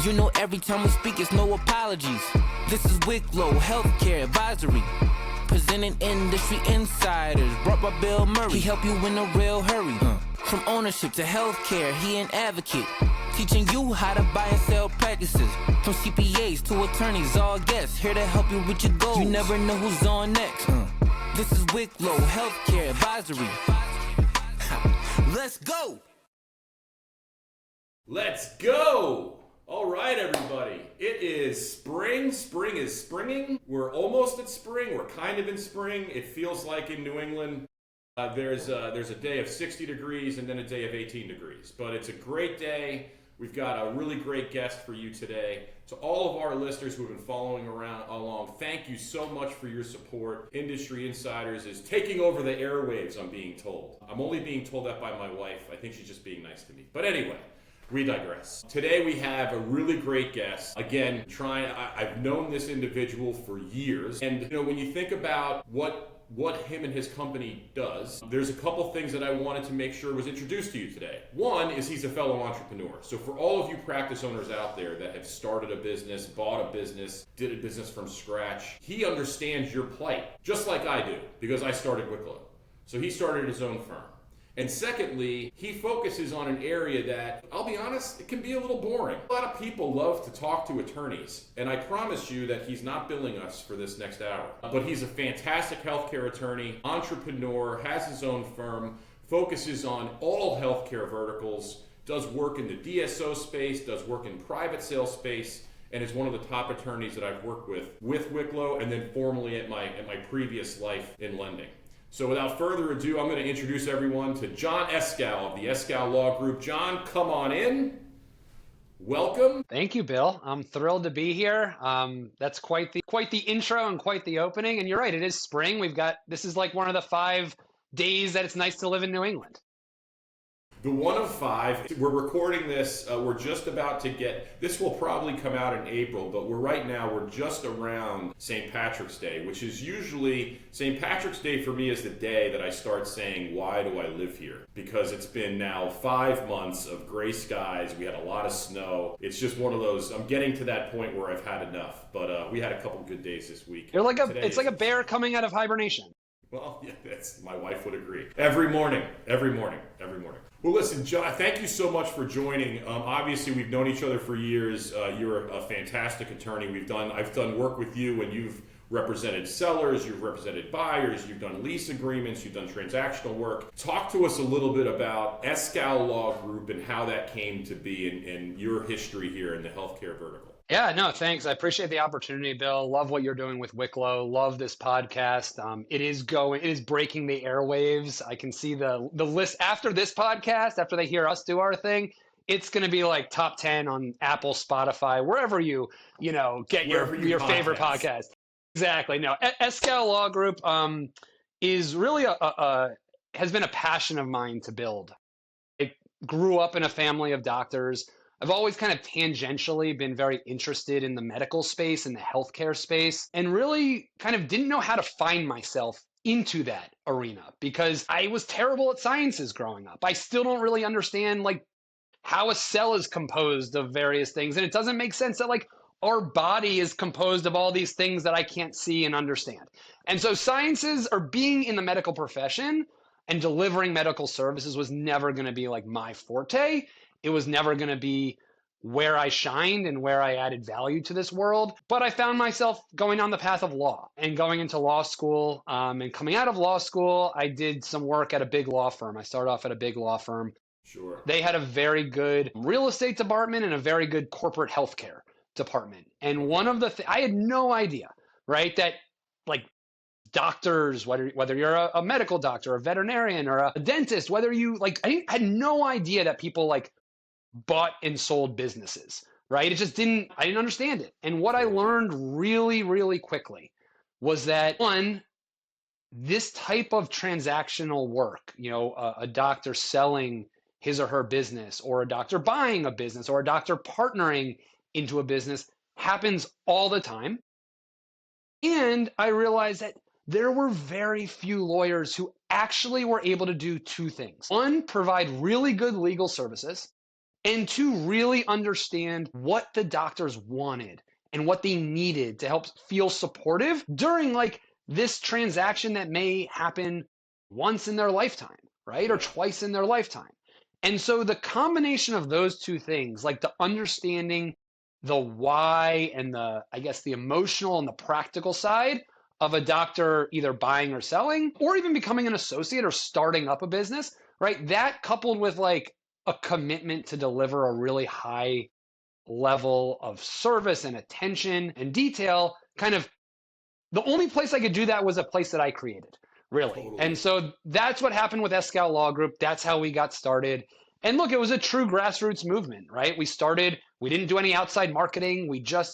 You know every time we speak, it's no apologies. This is Wicklow Healthcare Advisory, presenting industry insiders, brought by Bill Murray. He help you in a real hurry. From ownership to healthcare, he an advocate, teaching you how to buy and sell practices. From CPAs to attorneys, all guests, here to help you with your goals. You never know who's on next. This is Wicklow Healthcare Advisory. Let's go! Let's go! All right, everybody. It is spring. Spring is springing. We're almost at spring. We're kind of in spring. It feels like in New England. There's a day of 60 degrees and then a day of 18 degrees. But it's a great day. We've got a really great guest for you today. To all of our listeners who have been following along, thank you so much for your support. Industry Insiders is taking over the airwaves, I'm being told. I'm only being told that by my wife. I think she's just being nice to me. But anyway, we digress. Today we have a really great guest. Again, I've known this individual for years. And when you think about what him and his company does, there's a couple things that I wanted to make sure was introduced to you today. One is he's a fellow entrepreneur. So for all of you practice owners out there that have started a business, bought a business, did a business from scratch, he understands your plight, just like I do, because I started Wicklow. So he started his own firm. And secondly, he focuses on an area that, I'll be honest, it can be a little boring. A lot of people love to talk to attorneys, and I promise you that he's not billing us for this next hour. But he's a fantastic healthcare attorney, entrepreneur, has his own firm, focuses on all healthcare verticals, does work in the DSO space, does work in private sales space, and is one of the top attorneys that I've worked with Wicklow and then formerly at my previous life in lending. So without further ado, I'm going to introduce everyone to John Eskow of the Eskow Law Group. John, come on in. Welcome. Thank you, Bill. I'm thrilled to be here. That's quite the intro and quite the opening. And you're right, it is spring. This is like one of the 5 days that it's nice to live in New England. The one of 5. We're recording this. We're just about to this will probably come out in April, but we're just around St. Patrick's Day, which is usually, St. Patrick's Day for me is the day that I start saying, why do I live here? Because it's been now 5 months of gray skies. We had a lot of snow. It's just one of those, I'm getting to that point where I've had enough, but we had a couple good days this week. It's like a bear coming out of hibernation. Well, yeah, my wife would agree. Every morning. Well, listen, John, thank you so much for joining. Obviously, we've known each other for years. You're a fantastic attorney. I've done work with you when you've represented sellers, you've represented buyers, you've done lease agreements, you've done transactional work. Talk to us a little bit about Eskow Law Group and how that came to be and your history here in the healthcare vertical. Yeah, no, thanks. I appreciate the opportunity, Bill. Love what you're doing with Wicklow. Love this podcast. It is breaking the airwaves. I can see the list after this podcast, after they hear us do our thing, it's going to be like top 10 on Apple, Spotify, wherever you get your favorite podcast. Exactly. No, Eskow Law Group is really has been a passion of mine to build. I grew up in a family of doctors. I've always kind of tangentially been very interested in the medical space and the healthcare space, and really kind of didn't know how to find myself into that arena because I was terrible at sciences growing up. I still don't really understand how a cell is composed of various things, and it doesn't make sense that our body is composed of all these things that I can't see and understand. And so sciences or being in the medical profession and delivering medical services was never going to be my forte. It was never going to be where I shined and where I added value to this world. But I found myself going on the path of law and going into law school. And coming out of law school, I did some work at a big law firm. I started off at a big law firm. Sure. They had a very good real estate department and a very good corporate healthcare department. And one of I had no idea, right, that doctors, whether you're a medical doctor, a veterinarian, or a dentist, whether you I had no idea that people bought and sold businesses, right? I didn't understand it. And what I learned really, really quickly was that, one, this type of transactional work, a doctor selling his or her business, or a doctor buying a business, or a doctor partnering into a business happens all the time. And I realized that there were very few lawyers who actually were able to do 2 things. One, provide really good legal services, and to really understand what the doctors wanted and what they needed to help feel supportive during like this transaction that may happen once in their lifetime, right? Or twice in their lifetime. And so the combination of those two things, like the understanding the why and the, I guess, the emotional and the practical side of a doctor either buying or selling, or even becoming an associate or starting up a business, right? That coupled with like a commitment to deliver a really high level of service and attention and detail, kind of the only place I could do that was a place that I created, really. Totally. And so that's what happened with Eskow Law Group. That's how we got started. And look, it was a true grassroots movement, right? We didn't do any outside marketing.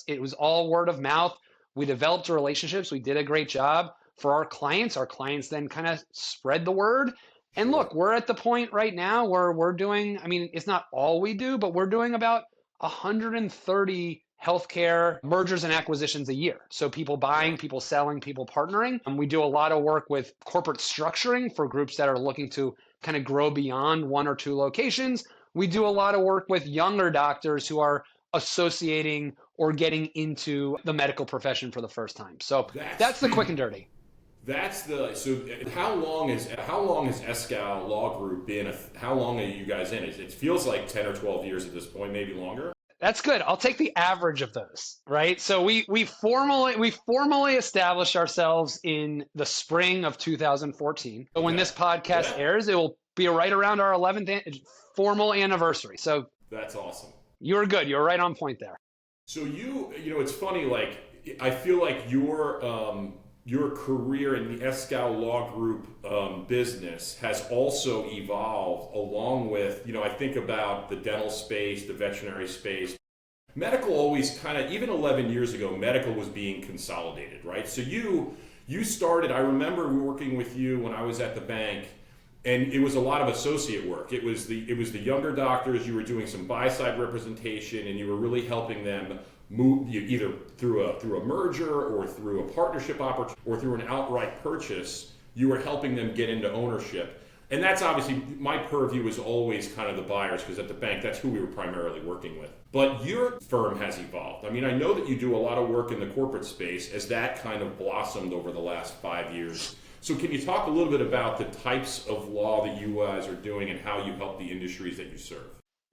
It was all word of mouth. We developed relationships. We did a great job for our clients. Our clients then kind of spread the word. And look, we're at the point right now where we're doing, I mean, it's not all we do, but we're doing about 130 healthcare mergers and acquisitions a year. So people buying, people selling, people partnering. And we do a lot of work with corporate structuring for groups that are looking to kind of grow beyond one or two locations. We do a lot of work with younger doctors who are associating or getting into the medical profession for the first time. So that's the quick and dirty. So how long has Eskow Law Group been? How long are you guys in? It feels like 10 or 12 years at this point, maybe longer. That's good. I'll take the average of those, right? So we formally established ourselves in the spring of 2014. So when this podcast airs, it will be right around our 11th formal anniversary. So that's awesome. You were good. You were right on point there. So you know, it's funny. Like I feel like your career in the Eskow Law Group business has also evolved along with, I think about the dental space, the veterinary space. Medical always kind of, even 11 years ago, medical was being consolidated, right? So you started, I remember working with you when I was at the bank, and it was a lot of associate work. It was the younger doctors. You were doing some buy-side representation, and you were really helping them move either through a merger or through a partnership opportunity or through an outright purchase. You were helping them get into ownership. And that's obviously, my purview is always kind of the buyers, because at the bank, that's who we were primarily working with. But your firm has evolved. I mean, I know that you do a lot of work in the corporate space as that kind of blossomed over the last 5 years. So can you talk a little bit about the types of law that you guys are doing and how you help the industries that you serve?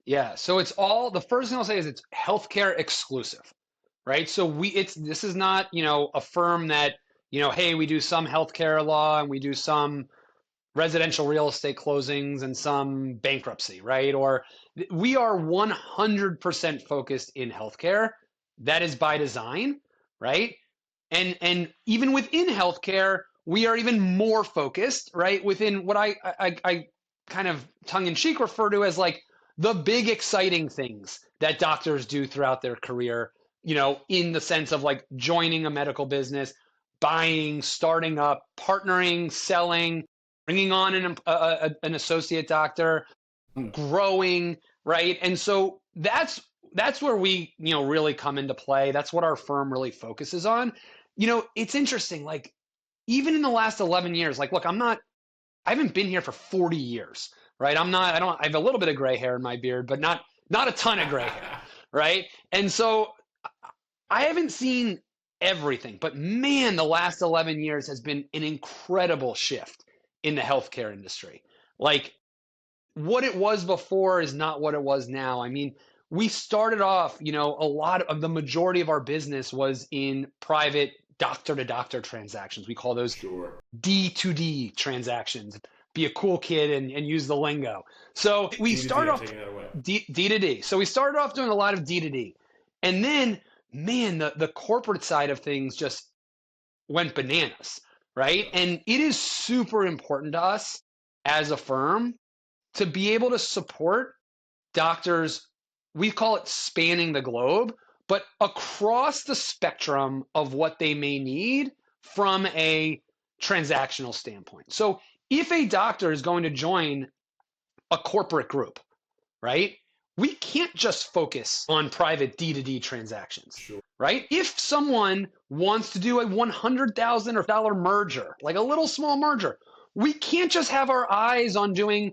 Yeah, so the first thing I'll say is it's healthcare exclusive, right? So this is not, a firm that, hey, we do some healthcare law and we do some residential real estate closings and some bankruptcy, right? Or we are 100% focused in healthcare. That is by design, right? And even within healthcare, we are even more focused, right? Within what I kind of tongue-in-cheek refer to as like the big exciting things that doctors do throughout their career, in the sense of like joining a medical business, buying, starting up, partnering, selling, bringing on an associate doctor, growing, right? And so that's where we, really come into play. That's what our firm really focuses on. It's interesting, like even in the last 11 years, like, look, I haven't been here for 40 years, right? I have a little bit of gray hair in my beard, but not a ton of gray hair, right? And so I haven't seen everything, but man, the last 11 years has been an incredible shift in the healthcare industry. Like what it was before is not what it was now. I mean, we started off, a lot of the majority of our business was in private doctor-to-doctor transactions. We call those D2D transactions. Be a cool kid and use the lingo. So we started off D2D. So we started off doing a lot of D2D. And then, man, the corporate side of things just went bananas, right? And it is super important to us as a firm to be able to support doctors. We call it spanning the globe, but across the spectrum of what they may need from a transactional standpoint. So if a doctor is going to join a corporate group, right, we can't just focus on private D2D transactions, right? If someone wants to do a $100,000 merger, like a little small merger, we can't just have our eyes on doing,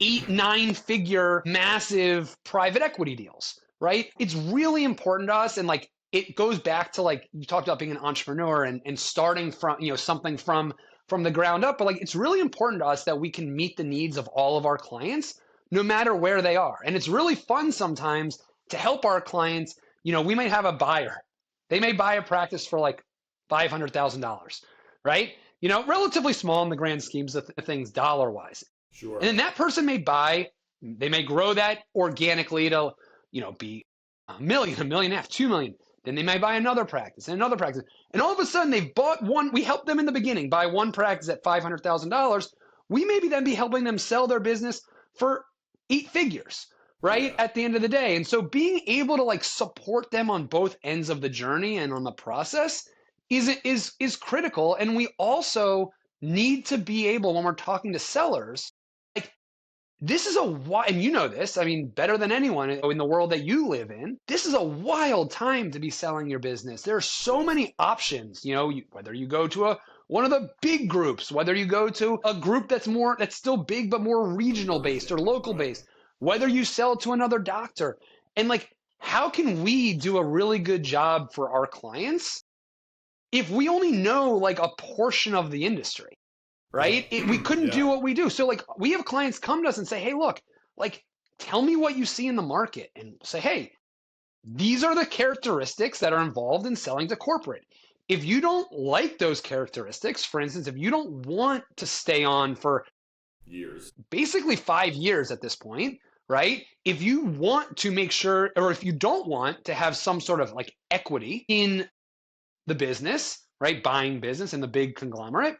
8, 9-figure massive private equity deals, right? It's really important to us. And like, it goes back to like, you talked about being an entrepreneur and starting from, something from the ground up, but like, it's really important to us that we can meet the needs of all of our clients, no matter where they are. And it's really fun sometimes to help our clients. We might have a buyer. They may buy a practice for like $500,000, right? Relatively small in the grand schemes of things dollar wise. Sure. And then that person they may grow that organically to, be $1 million, $1.5 million, $2 million. Then they may buy another practice and another practice. And all of a sudden they've bought one. We helped them in the beginning buy one practice at $500,000. We maybe then be helping them sell their business for 8 figures, right? Yeah. At the end of the day. And so being able to like support them on both ends of the journey and on the process is critical. And we also need to be able, when we're talking to sellers, like this is and you know this, I mean, better than anyone in the world that you live in, this is a wild time to be selling your business. There are so many options, whether you go to one of the big groups, whether you go to a group that's still big, but more regional based or local based, whether you sell to another doctor. And like, how can we do a really good job for our clients if we only know like a portion of the industry, right? We couldn't do what we do. So like, we have clients come to us and say, hey, look, like, tell me what you see in the market, and say, hey, these are the characteristics that are involved in selling to corporate. If you don't like those characteristics, for instance, if you don't want to stay on for years, basically 5 years at this point, right? If you want to make sure, or if you don't want to have some sort of like equity in the business, right? Buying business in the big conglomerate,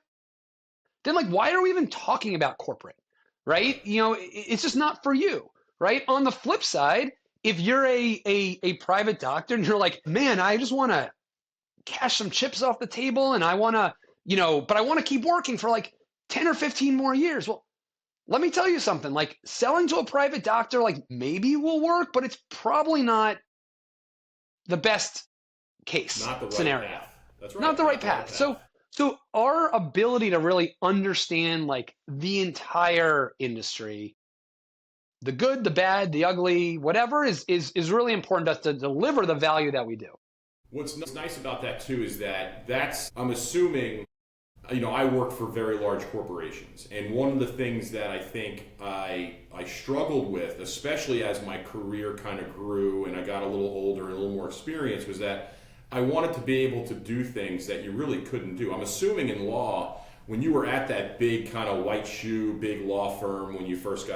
then like, why are we even talking about corporate, right? It's just not for you, right? On the flip side, if you're a private doctor and you're like, man, I just want to cash some chips off the table and I want to, but I want to keep working for like 10 or 15 more years. Well, let me tell you something, like selling to a private doctor, like maybe will work, but it's probably not the best case not the right scenario. Path. That's right. Not the right path. So our ability to really understand like the entire industry, the good, the bad, the ugly, whatever is really important to us to deliver the value that we do. What's nice about that too is that's, I'm assuming, I work for very large corporations, and one of the things that I think I struggled with, especially as my career kind of grew and I got a little older and a little more experience, was that I wanted to be able to do things that you really couldn't do. I'm assuming in law, when you were at that big kind of white shoe, big law firm, when you first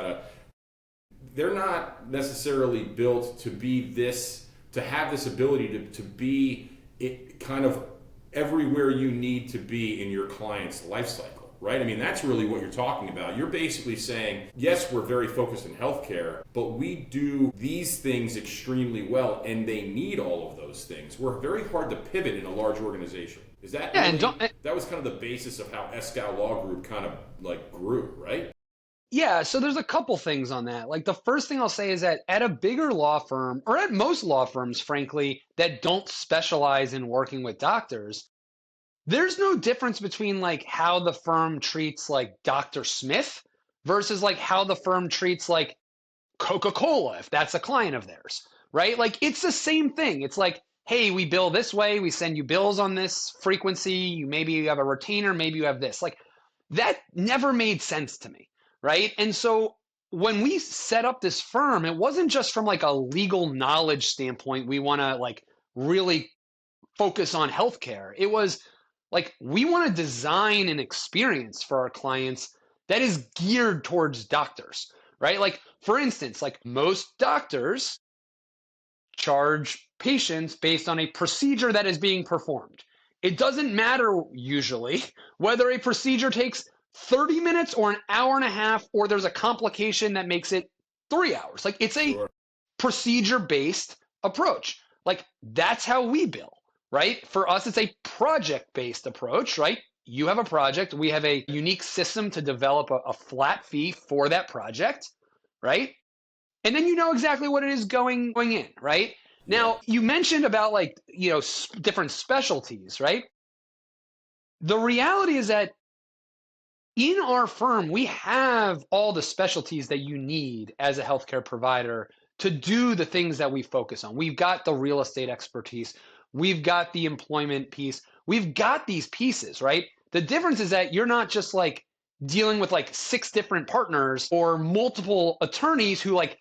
they're not necessarily built to be this, to have this ability to be it kind of everywhere you need to be in your client's life cycle, right? I mean, that's really what you're talking about. You're basically saying, yes, we're very focused in healthcare, but we do these things extremely well, and they need all of those things. We're very hard to pivot in a large organization. Is that that was kind of the basis of how Eskow Law Group kind of like grew, right? Yeah, so there's a couple things on that. Like the first thing I'll say is that at a bigger law firm, or at most law firms, frankly, that don't specialize in working with doctors, there's no difference between like how the firm treats like Dr. Smith versus like how the firm treats like Coca-Cola, if that's a client of theirs, right? Like it's the same thing. It's like, hey, we bill this way, we send you bills on this frequency, maybe you have a retainer, maybe you have this. Like that never made sense to me, right? And so when we set up this firm, it wasn't just from like a legal knowledge standpoint, we want to like really focus on healthcare. It was like, we want to design an experience for our clients that is geared towards doctors, right? Like, for instance, like most doctors charge patients based on a procedure that is being performed. It doesn't matter usually whether a procedure takes 30 minutes or an hour and a half, or there's a complication that makes it 3 hours. Like it's a procedure-based approach. Like that's how we bill. Right? For us, it's a project-based approach, right? You have a project. We have a unique system to develop a flat fee for that project, right? And then you know exactly what it is going in, right? Now, you mentioned about like, different specialties, right? The reality is that in our firm, we have all the specialties that you need as a healthcare provider to do the things that we focus on. We've got the real estate expertise. We've got the employment piece. We've got these pieces, right? The difference is that you're not just like dealing with like 6 different partners or multiple attorneys who like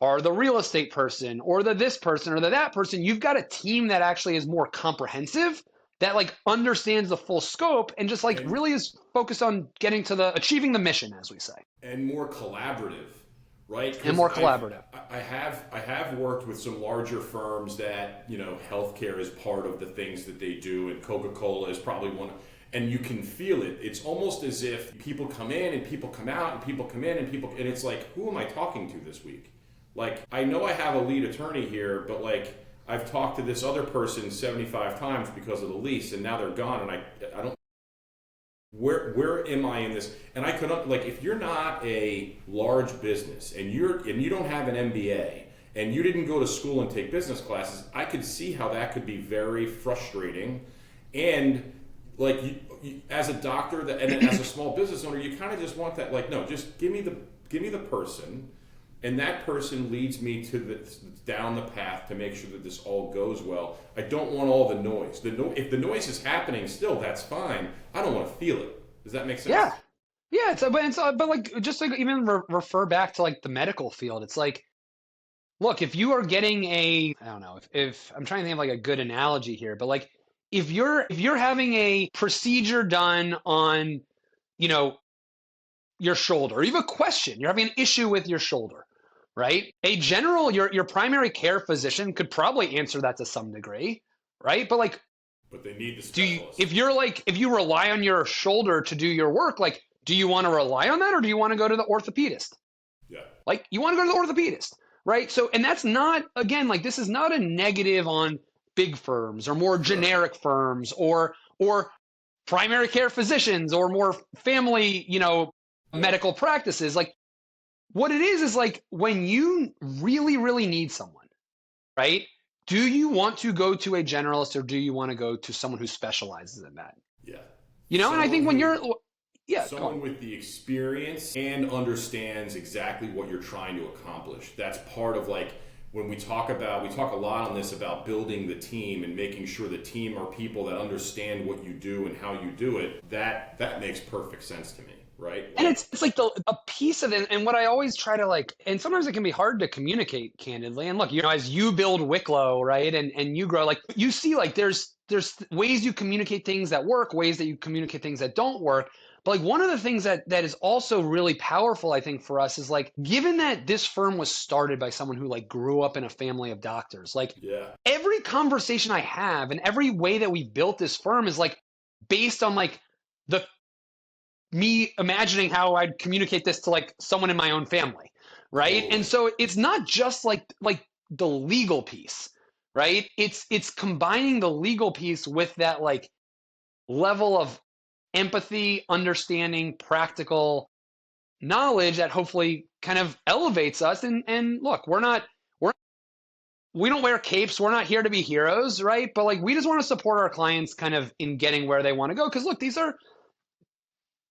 are the real estate person or the this person or the that person. You've got a team that actually is more comprehensive, that like understands the full scope and just like really is focused on getting to the achieving the mission, as we say. And more collaborative, right? And more collaborative. I have worked with some larger firms that, you know, healthcare is part of the things that they do, and Coca-Cola is probably one. And you can feel it. It's almost as if people come in and people come out and people come in and and it's like, who am I talking to this week? Like, I know I have a lead attorney here, but like, I've talked to this other person 75 times because of the lease, and now they're gone, and I don't. Where am I in this? And I could, like, if you're not a large business and you don't have an MBA and you didn't go to school and take business classes, I could see how that could be very frustrating. And like, you as a doctor and as a small business owner, you kind of just want that. Like, no, just give me the person. And that person leads me to down the path to make sure that this all goes well. I don't want all the noise. If the noise is happening still, that's fine. I don't want to feel it. Does that make sense? Yeah. But like, just like even refer back to like the medical field. It's like, look, if you are getting I don't know, if I'm trying to think of like a good analogy here, but like if you're having a procedure done on, you know, your shoulder, or you have a question, you're having an issue with your shoulder, right? A general, your primary care physician could probably answer that to some degree, right? But they need the specialist. If you rely on your shoulder to do your work, like, do you want to rely on that, or do you want to go to the orthopedist? Yeah. Like, you want to go to the orthopedist, right? So, and that's not, again, like, this is not a negative on big firms or more generic firms or primary care physicians or more family, you know, medical practices. Like, what it is like, when you really, really need someone, right? Do you want to go to a generalist, or do you want to go to someone who specializes in that? Yeah. You know, and I think when you're, someone with the experience and understands exactly what you're trying to accomplish. That's part of, like, when we talk a lot on this about building the team and making sure the team are people that understand what you do and how you do it. That makes perfect sense to me. Right. And it's like a piece of it. And what I always try to, like, and sometimes it can be hard to communicate candidly. And look, you know, as you build Wicklow, right, and you grow, like, you see, like, there's ways you communicate things that work, ways that you communicate things that don't work. But like, one of the things that is also really powerful, I think, for us is, like, given that this firm was started by someone who like grew up in a family of doctors, like, every conversation I have and every way that we built this firm is like based on like me imagining how I'd communicate this to like someone in my own family, right? And so it's not just like the legal piece, right? It's combining the legal piece with that like level of empathy, understanding, practical knowledge that hopefully kind of elevates us. And look, we don't wear capes. We're not here to be heroes, right? But like, we just want to support our clients kind of in getting where they want to go. Because look, this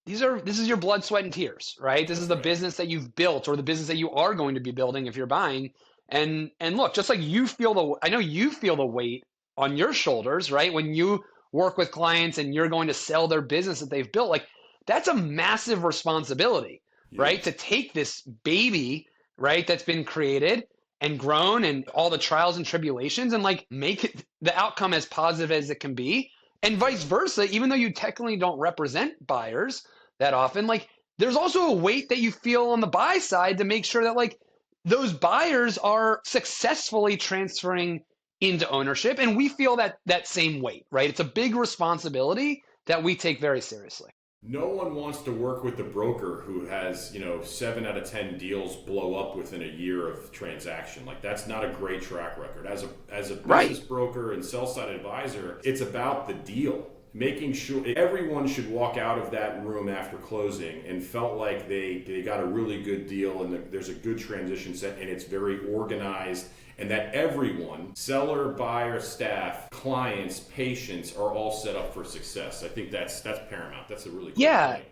is your blood, sweat, and tears, right? This is the business that you've built, or the business that you are going to be building if you're buying. And look, just like I know you feel the weight on your shoulders, right? When you work with clients and you're going to sell their business that they've built, like, that's a massive responsibility, right? To take this baby, right, that's been created and grown and all the trials and tribulations and like make it the outcome as positive as it can be. And vice versa, even though you technically don't represent buyers that often, like, there's also a weight that you feel on the buy side to make sure that like those buyers are successfully transferring into ownership. And we feel that same weight, right? It's a big responsibility that we take very seriously. No one wants to work with the broker who has, 7 out of 10 deals blow up within a year of transaction. Like, that's not a great track record. As a business broker and sell-side advisor, it's about the deal. Making sure everyone should walk out of that room after closing and felt like they got a really good deal and there's a good transition set and it's very organized, and that everyone, seller, buyer, staff, clients, patients, are all set up for success. I think that's paramount. That's a really cool thing.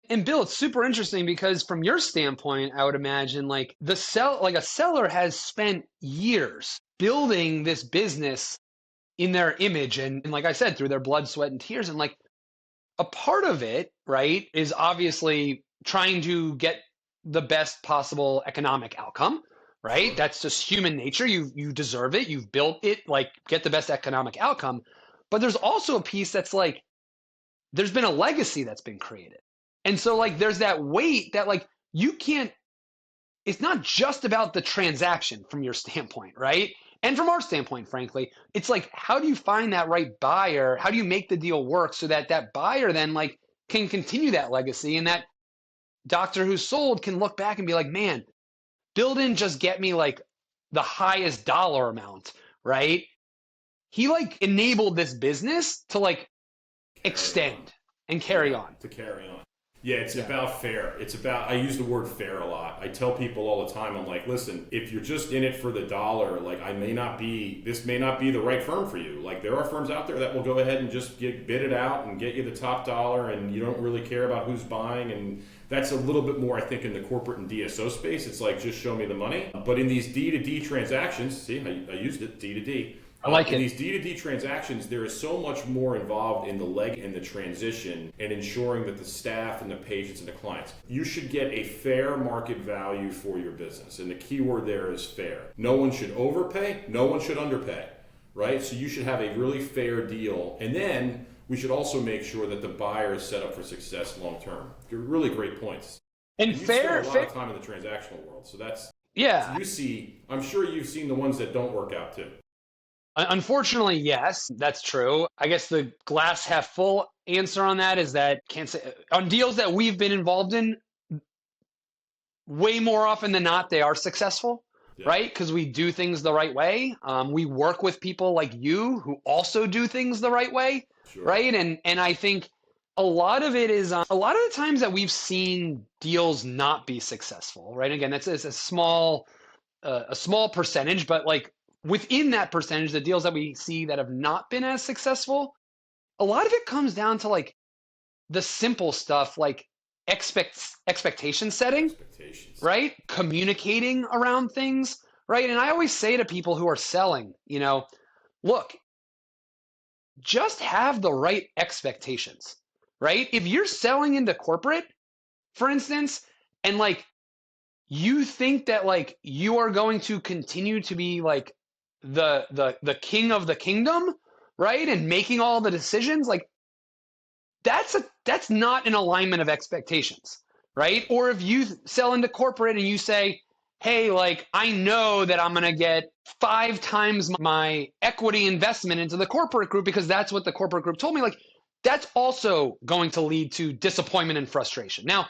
And Bill, it's super interesting because from your standpoint, I would imagine like a seller has spent years building this business in their image and like I said, through their blood, sweat, and tears. And like a part of it, right, is obviously trying to get the best possible economic outcome, right? Sure. That's just human nature. You deserve it. You've built it, like get the best economic outcome. But there's also a piece that's like there's been a legacy that's been created. And so like there's that weight that like you can't it's not just about the transaction from your standpoint, right? And from our standpoint, frankly, it's like how do you find that right buyer? How do you make the deal work so that that buyer then like can continue that legacy and that doctor who sold can look back and be like, man, Bill didn't just get me like the highest dollar amount, right? He like enabled this business to like extend and carry on. To carry on. Yeah, it's about fair. It's about, I use the word fair a lot. I tell people all the time, I'm like, listen, if you're just in it for the dollar, like this may not be the right firm for you. Like there are firms out there that will go ahead and just bid it out and get you the top dollar and you don't really care about who's buying. And that's a little bit more, I think, in the corporate and DSO space. It's like, just show me the money. But in these D2D transactions, see, I used it, D2D. I like it. In these D2D transactions, there is so much more involved in the leg and the transition and ensuring that the staff and the patients and the clients, you should get a fair market value for your business. And the key word there is fair. No one should overpay. No one should underpay, right? So you should have a really fair deal. And then we should also make sure that the buyer is set up for success long term. Really great points. And you fair, spend a lot of time in the transactional world. So that's, yeah. So you see, I'm sure you've seen the ones that don't work out too. Unfortunately, yes, that's true. I guess the glass half full answer on that is that can't say on deals that we've been involved in, way more often than not, they are successful, right? Because we do things the right way. We work with people like you who also do things the right way, right? And I think a lot of it is a lot of the times that we've seen deals not be successful, right? Again, it's a small percentage, but like within that percentage, the deals that we see that have not been as successful, a lot of it comes down to like the simple stuff like expectation setting, right? Communicating around things, right? And I always say to people who are selling, look, just have the right expectations, right? If you're selling into corporate, for instance, and like you think that like you are going to continue to be like the king of the kingdom, right? And making all the decisions, like that's not an alignment of expectations, right? Or if you sell into corporate and you say, hey, like I know that I'm going to get 5 times my equity investment into the corporate group because that's what the corporate group told me, like that's also going to lead to disappointment and frustration. Now,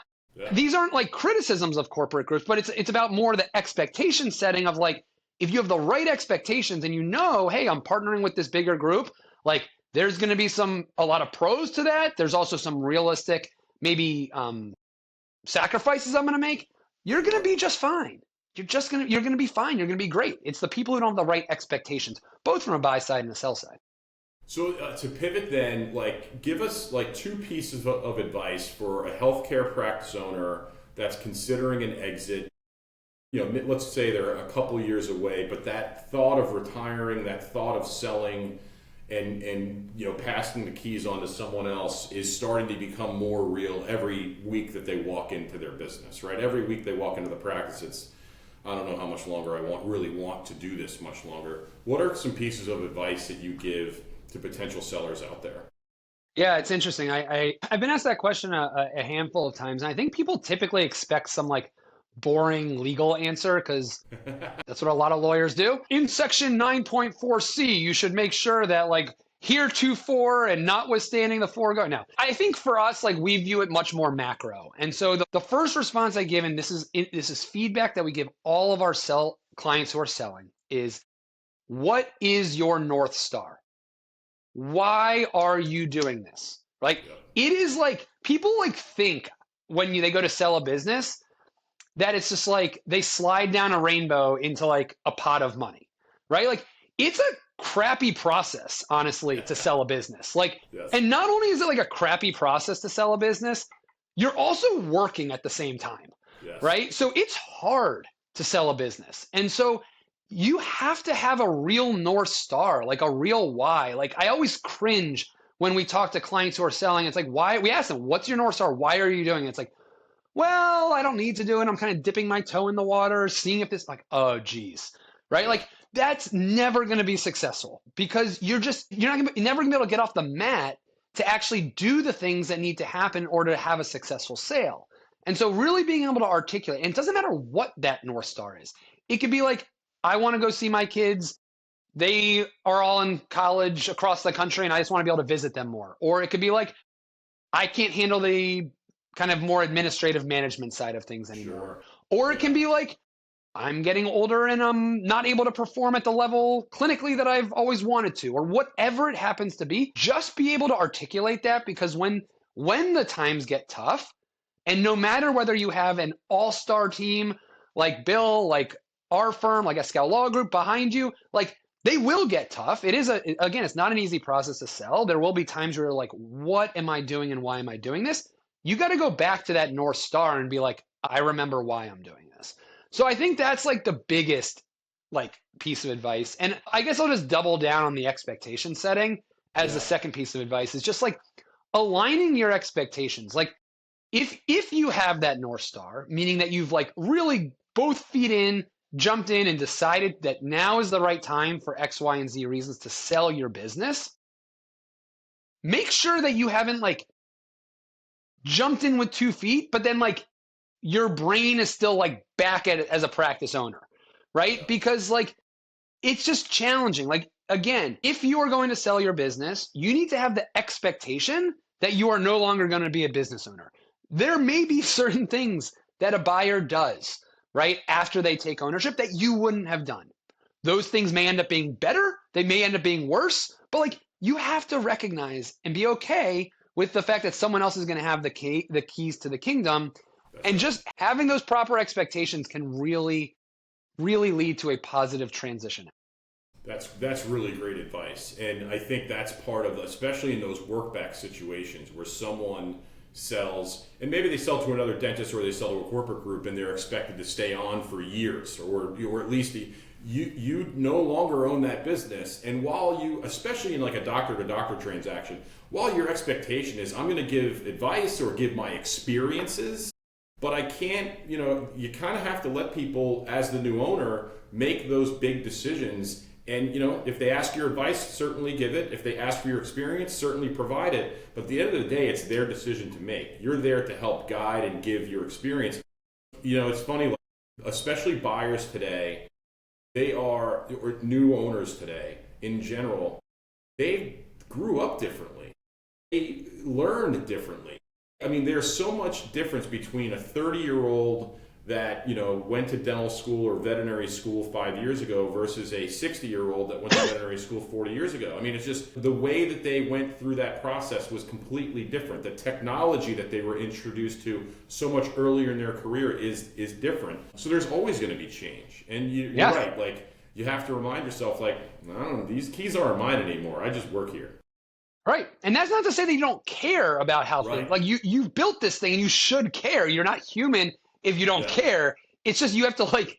these aren't like criticisms of corporate groups, but it's about more the expectation setting of like, if you have the right expectations and hey, I'm partnering with this bigger group, like there's going to be a lot of pros to that. There's also some realistic, maybe sacrifices I'm going to make. You're going to be just fine. You're going to be fine. You're going to be great. It's the people who don't have the right expectations, both from a buy side and a sell side. So to pivot then, like give us like 2 pieces of advice for a healthcare practice owner that's considering an exit. Let's say they're a couple years away, but that thought of retiring, that thought of selling and passing the keys on to someone else is starting to become more real every week that they walk into their business, right? Every week they walk into the practice, it's, I don't know how much longer I really want to do this much longer. What are some pieces of advice that you give to potential sellers out there? Yeah, it's interesting. I've been asked that question a handful of times, and I think people typically expect some like boring legal answer because that's what a lot of lawyers do. In section 9.4C, you should make sure that like heretofore and notwithstanding the foregoing. Now, I think for us, like we view it much more macro. And so the first response I give, and this is feedback that we give all of our clients who are selling, is what is your North Star? Why are you doing this? Like it is like people like think when they go to sell a business that it's just like they slide down a rainbow into like a pot of money, right? Like it's a crappy process, honestly, to sell a business. Like, and not only is it like a crappy process to sell a business, you're also working at the same time, Yes. right? So it's hard to sell a business. And so you have to have a real North Star, like a real why. Like I always cringe when we talk to clients who are selling. It's like, why? We ask them, what's your North Star? Why are you doing it? It's like, well, I don't need to do it. I'm kind of dipping my toe in the water, seeing if this, like, oh, geez, right? Like that's never going to be successful because you're never going to be able to get off the mat to actually do the things that need to happen in order to have a successful sale. And so really being able to articulate, and it doesn't matter what that North Star is. It could be like, I want to go see my kids. They are all in college across the country and I just want to be able to visit them more. Or it could be like, I can't handle the kind of more administrative management side of things anymore. Sure. Or it can be like, I'm getting older and I'm not able to perform at the level clinically that I've always wanted to, or whatever it happens to be. Just be able to articulate that, because when the times get tough, and no matter whether you have an all-star team like Bill, like our firm, like Eskow Law Group behind you, like they will get tough. It is again, it's not an easy process to sell. There will be times where you're like, what am I doing and why am I doing this? You got to go back to that North Star and be like, I remember why I'm doing this. So I think that's like the biggest like piece of advice. And I guess I'll just double down on the expectation setting as the second piece of advice, is just like aligning your expectations. Like if you have that North Star, meaning that you've like really both feet in, jumped in and decided that now is the right time for X, Y, and Z reasons to sell your business, make sure that you haven't like jumped in with 2 feet, but then like your brain is still like back at it as a practice owner, right? Because like it's just challenging. Like again, if you are going to sell your business, you need to have the expectation that you are no longer going to be a business owner. There may be certain things that a buyer does, right, after they take ownership that you wouldn't have done. Those things may end up being better. They may end up being worse, but like you have to recognize and be okay with the fact that someone else is going to have the keys to the kingdom. And just having those proper expectations can really, really lead to a positive transition. That's really great advice. And I think that's part of, especially in those work-back situations where someone sells, and maybe they sell to another dentist or they sell to a corporate group and they're expected to stay on for years, or at least you no longer own that business. And while you, especially in like a doctor-to-doctor transaction, while your expectation is I'm going to give advice or give my experiences, but I can't, you kind of have to let people, as the new owner, make those big decisions. And, if they ask your advice, certainly give it. If they ask for your experience, certainly provide it. But at the end of the day, it's their decision to make. You're there to help guide and give your experience. It's funny, especially buyers today, or new owners today in general, they grew up differently. They learned differently. I mean, there's so much difference between a 30-year-old that, went to dental school or veterinary school 5 years ago versus a 60-year-old that went to veterinary school 40 years ago. I mean, it's just the way that they went through that process was completely different. The technology that they were introduced to so much earlier in their career is different. So there's always going to be change. And you're right. Like, you have to remind yourself, like, I don't know, these keys aren't mine anymore. I just work here. Right. And that's not to say that you don't care about how things, like you've built this thing and you should care. You're not human if you don't care. It's just you have to like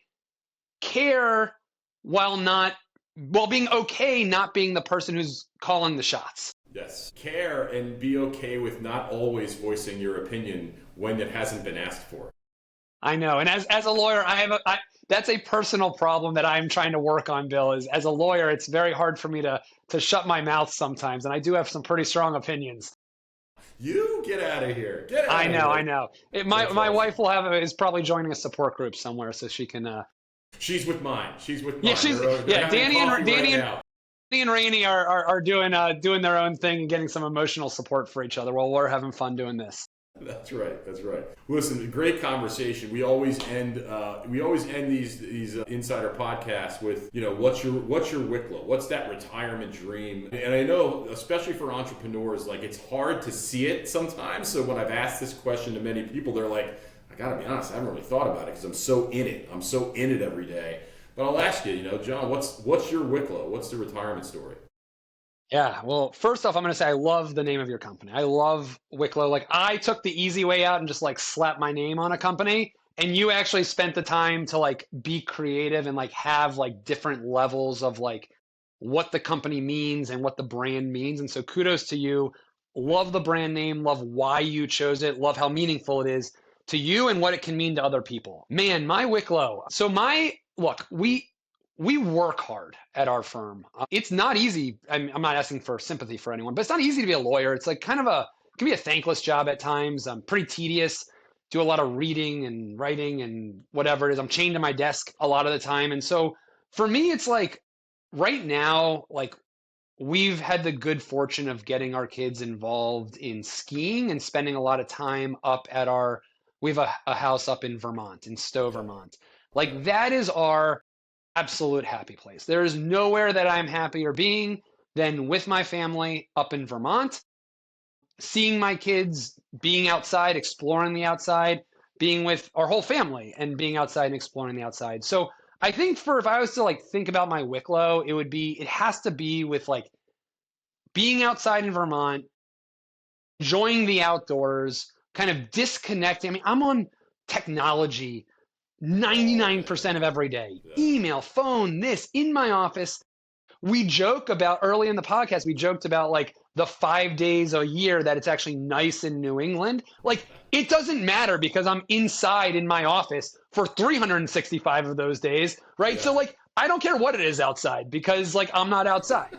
care while being okay not being the person who's calling the shots. Yes. Care and be okay with not always voicing your opinion when it hasn't been asked for. I know. And as a lawyer, that's a personal problem that I'm trying to work on, Bill, is as a lawyer, it's very hard for me to shut my mouth sometimes. And I do have some pretty strong opinions. You get out of here. Get out of here. I know. My wife is probably joining a support group somewhere so she can. She's with mine. Yeah, Danny and Rainey are doing their own thing and getting some emotional support for each other while we're having fun doing this. That's right. Listen, great conversation. We always end these insider podcasts with, what's your Wicklow? What's that retirement dream? And I know, especially for entrepreneurs, like it's hard to see it sometimes. So when I've asked this question to many people, they're like, I gotta be honest, I haven't really thought about it because I'm so in it. I'm so in it every day. But I'll ask you, John, what's your Wicklow? What's the retirement story? Yeah. Well, first off, I'm going to say I love the name of your company. I love Wicklow. Like I took the easy way out and just like slapped my name on a company. And you actually spent the time to like be creative and like have like different levels of like what the company means and what the brand means. And so kudos to you. Love the brand name, love why you chose it, love how meaningful it is to you and what it can mean to other people. Man, my Wicklow. So my look, we work hard at our firm. It's not easy. I'm not asking for sympathy for anyone, but it's not easy to be a lawyer. It's like kind of it can be a thankless job at times. Pretty tedious. Do a lot of reading and writing and whatever it is. I'm chained to my desk a lot of the time. And so for me, it's like right now, like we've had the good fortune of getting our kids involved in skiing and spending a lot of time up at we have a house up in Vermont, in Stowe, Vermont. Like that is our absolute happy place. There is nowhere that I'm happier being than with my family up in Vermont, seeing my kids being outside, exploring the outside, being with our whole family and being outside and exploring the outside. So I think if I was to like think about my Wicklow, it has to be with like being outside in Vermont, enjoying the outdoors, kind of disconnecting. I mean, I'm on technology 99% of every day. Email, phone, this in my office. We joke about early in the podcast, we joked about like the 5 days a year that it's actually nice in New England. Like it doesn't matter because I'm inside in my office for 365 of those days, right? Yeah. So like I don't care what it is outside because like I'm not outside.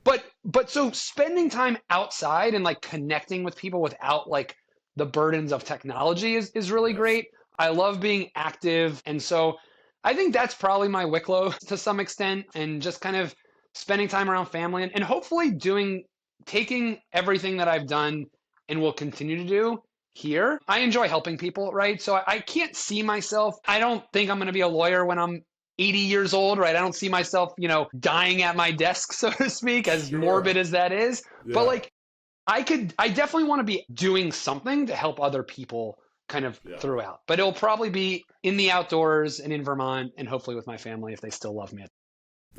But so spending time outside and like connecting with people without like the burdens of technology is really great. I love being active. And so I think that's probably my Wicklow to some extent, and just kind of spending time around family and hopefully taking everything that I've done and will continue to do here. I enjoy helping people, right? So I can't see myself. I don't think I'm going to be a lawyer when I'm 80 years old, right? I don't see myself, dying at my desk, so to speak, as morbid as that is. Yeah. But like, I definitely want to be doing something to help other people kind of throughout. But it'll probably be in the outdoors and in Vermont and hopefully with my family if they still love me.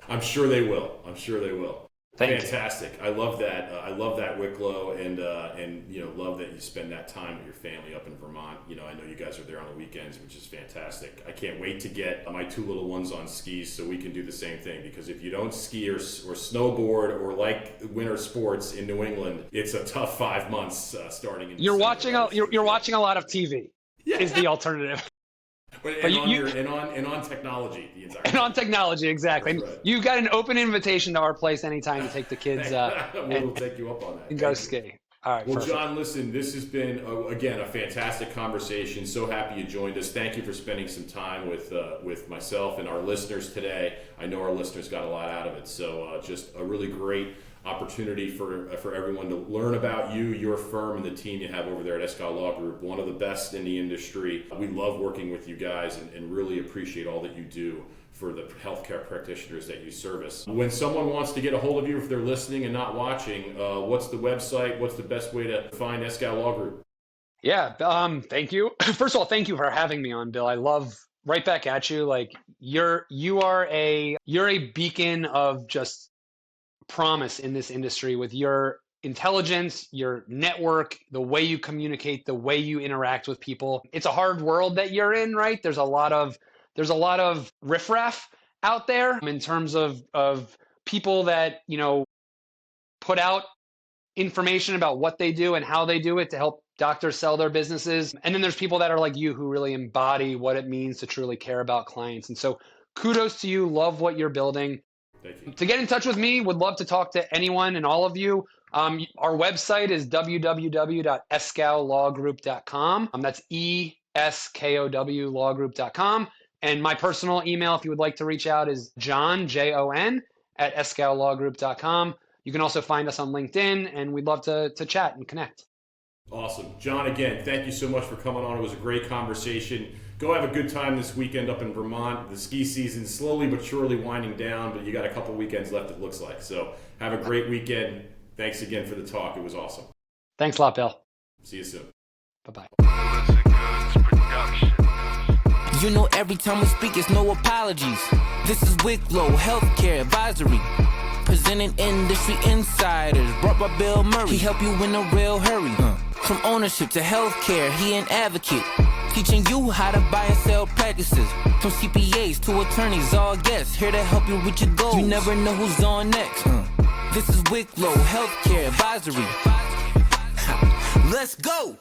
I'm sure they will. Fantastic. You. I love that. I love that Wicklow, and love that you spend that time with your family up in Vermont. I know you guys are there on the weekends, which is fantastic. I can't wait to get my two little ones on skis so we can do the same thing, because if you don't ski or snowboard or like winter sports in New England, it's a tough 5 months starting in You're watching a lot of TV. Yeah. Is the alternative. And on technology the entire time. And on technology, exactly. Right. You've got an open invitation to our place anytime to take the kids. We'll take you up on that. And go ski. All right. Well, perfect. John, listen, this has been, again, a fantastic conversation. So happy you joined us. Thank you for spending some time with myself and our listeners today. I know our listeners got a lot out of it. So just a really great opportunity for everyone to learn about you, your firm, and the team you have over there at Eskow Law Group, one of the best in the industry. We love working with you guys and really appreciate all that you do for the healthcare practitioners that you service. When someone wants to get a hold of you, if they're listening and not watching, what's the website? What's the best way to find Eskow Law Group? Yeah, thank you. First of all, thank you for having me on, Bill. I love right back at you. Like you're a beacon of just promise in this industry with your intelligence, your network, the way you communicate, the way you interact with people. It's a hard world that you're in, right? There's a lot of riffraff out there in terms of people that, put out information about what they do and how they do it to help doctors sell their businesses. And then there's people that are like you who really embody what it means to truly care about clients. And so kudos to you. Love what you're building. Thank you. To get in touch with me, would love to talk to anyone and all of you. Our website is www.eskowlawgroup.com. That's ESKOW lawgroup.com. And my personal email, if you would like to reach out, is John, Jon, at eskowlawgroup.com. You can also find us on LinkedIn, and we'd love to chat and connect. Awesome. John, again, thank you so much for coming on. It was a great conversation. Go have a good time this weekend up in Vermont. The ski season's slowly but surely winding down, but you got a couple weekends left, it looks like. So have a great weekend. Thanks again for the talk. It was awesome. Thanks a lot, Bill. See you soon. Bye-bye. Every time we speak, it's no apologies. This is Wicklow Healthcare Advisory, Presenting industry insiders, brought by Bill Murray. He help you in a real hurry. From ownership to healthcare, he an advocate. Teaching you how to buy and sell practices. From CPAs to attorneys, all guests. Here to help you reach your goals. You never know who's on next. This is Wicklow Healthcare Advisory. Let's go!